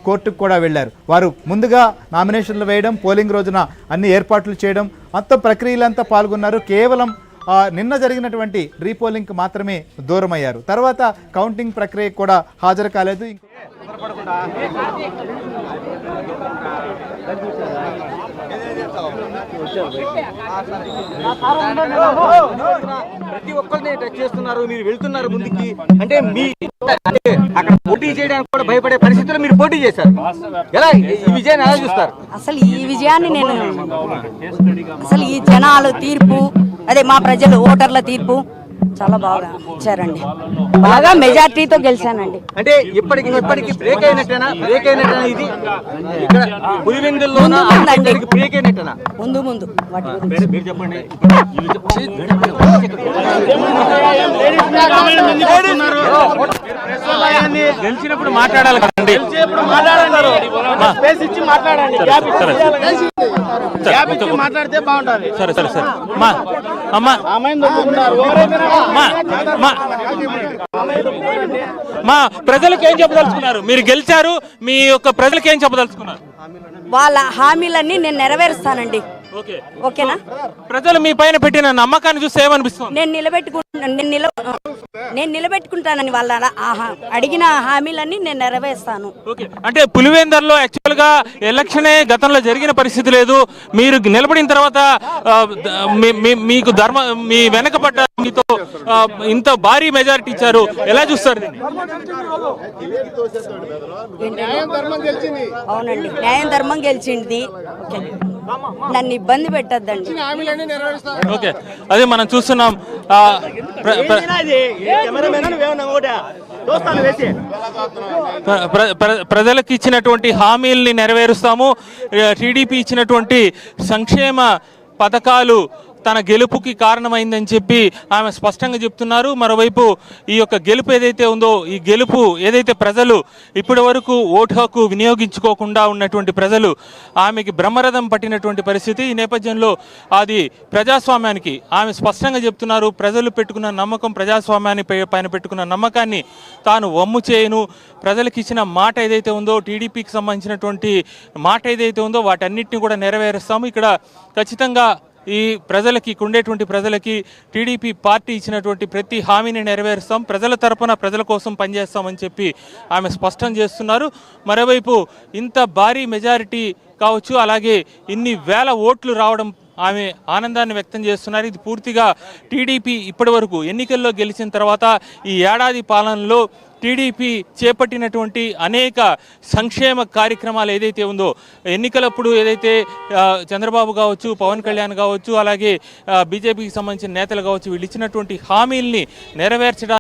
కోర్టుకు కూడా వెళ్లారు. వారు ముందుగా నామినేషన్లు వేయడం, పోలింగ్ రోజున అన్ని ఏర్పాట్లు చేయడం, మొత్తం ప్రక్రియలంతా పాల్గొన్నారు. కేవలం నిన్న జరిగినటువంటి రీపోలింగ్కి మాత్రమే దూరమయ్యారు. తర్వాత కౌంటింగ్ ప్రక్రియ కూడా హాజరు కాలేదు. ప్రతి ఒక్కరిని టచ్ చేస్తున్నారు, మీరు వెళ్తున్నారు ముందుకి. అంటే మీ అక్కడ పోటీ చేయడానికి కూడా భయపడే పరిస్థితుల్లో మీరు పోటీ చేశారు. ఎలా ఈ విజయాన్ని ఎలా చూస్తారు? అసలు ఈ విజయాన్ని అసలు ఈ జనాలు తీర్పు, అదే మా ప్రజలు ఓటర్ల తీర్పు చాలా బాగా ఇచ్చారండి. బాగా మెజార్టీతో గెలిచానండి. అంటే ఇప్పటికి బ్రేక్ అయినట్టేనా ఇది ఇక్కడ పులివెందుల్లో బ్రేక్ అయినట్టేనా? ముందు వాటి గురించి మీరు చెప్పండి. గెలిచినప్పుడు మాట్లాడాలి కదండి. మాట్లాడితే బాగుంటుంది. సరే సరే సరే మా అమ్మా మా ప్రజలకు ఏం చెప్పదలుచుకున్నారు? మీరు గెలిచారు, మీ యొక్క ప్రజలకు ఏం చెప్పదలుచుకున్నారు? వాళ్ళ హామీలన్నీ నేను నెరవేరుస్తానండి. ఓకేనా? ప్రజలు మీ పైన పెట్టిన నమ్మకాన్ని చూస్తే ఏమనిపిస్తుంది? నేను నిలబెట్టుకుంటానని వాళ్ళ అడిగిన హామీలన్నీ నేను నెరవేరుస్తాను. అంటే పులివెందుల్లో యాక్చువల్ గా ఎలక్షనే గతంలో జరిగిన పరిస్థితి లేదు. మీరు నిలబడిన తర్వాత మీకు మీ వెనకబడ్డ మీతో ఇంత భారీ మెజారిటీ ఇచ్చారు, ఎలా చూస్తారు? అవునండి, న్యాయం ధర్మం గెలిచింది. నన్ను ఇబ్బంది పెట్టద్దండి. ఓకే, అదే మనం చూస్తున్నాం. ప్రజలకు ఇచ్చినటువంటి హామీల్ని నెరవేరుస్తాము. టీడీపీ ఇచ్చినటువంటి సంక్షేమ పథకాలు తన గెలుపుకి కారణమైందని చెప్పి ఆమె స్పష్టంగా చెప్తున్నారు. మరోవైపు ఈ యొక్క గెలుపు ఏదైతే ఉందో, ఈ గెలుపు ఏదైతే ప్రజలు ఇప్పటి వరకు ఓటు హక్కు వినియోగించుకోకుండా ఉన్నటువంటి ప్రజలు ఆమెకి బ్రహ్మరథం పట్టినటువంటి పరిస్థితి. ఈ నేపథ్యంలో అది ప్రజాస్వామ్యానికి ఆమె స్పష్టంగా చెప్తున్నారు. ప్రజలు పెట్టుకున్న నమ్మకం, ప్రజాస్వామ్యాన్ని పైన పెట్టుకున్న నమ్మకాన్ని తాను వమ్ము చేయను. ప్రజలకు ఇచ్చిన మాట ఏదైతే ఉందో, టీడీపీకి సంబంధించినటువంటి మాట ఏదైతే ఉందో వాటన్నిటిని కూడా నెరవేరుస్తాము. ఇక్కడ ఖచ్చితంగా ఈ ప్రజలకి, ఉండేటువంటి ప్రజలకి టీడీపీ పార్టీ ఇచ్చినటువంటి ప్రతి హామీని నెరవేరుస్తాం, ప్రజల తరపున ప్రజల కోసం పనిచేస్తామని చెప్పి ఆమె స్పష్టం చేస్తున్నారు. మరోవైపు ఇంత భారీ మెజారిటీ కావచ్చు, అలాగే ఇన్ని వేల ఓట్లు రావడం ఆమె ఆనందాన్ని వ్యక్తం చేస్తున్నారు. ఇది పూర్తిగా టీడీపీ ఇప్పటి వరకు ఎన్నికల్లో గెలిచిన తర్వాత ఈ ఏడాది పాలనలో టీడీపీ చేపట్టినటువంటి అనేక సంక్షేమ కార్యక్రమాలు ఏదైతే ఉందో, ఎన్నికలప్పుడు ఏదైతే చంద్రబాబు కావచ్చు, పవన్ కళ్యాణ్ కావచ్చు, అలాగే బీజేపీకి సంబంధించిన నేతలు కావచ్చు, వీళ్ళు ఇచ్చినటువంటి హామీల్ని నెరవేర్చడానికి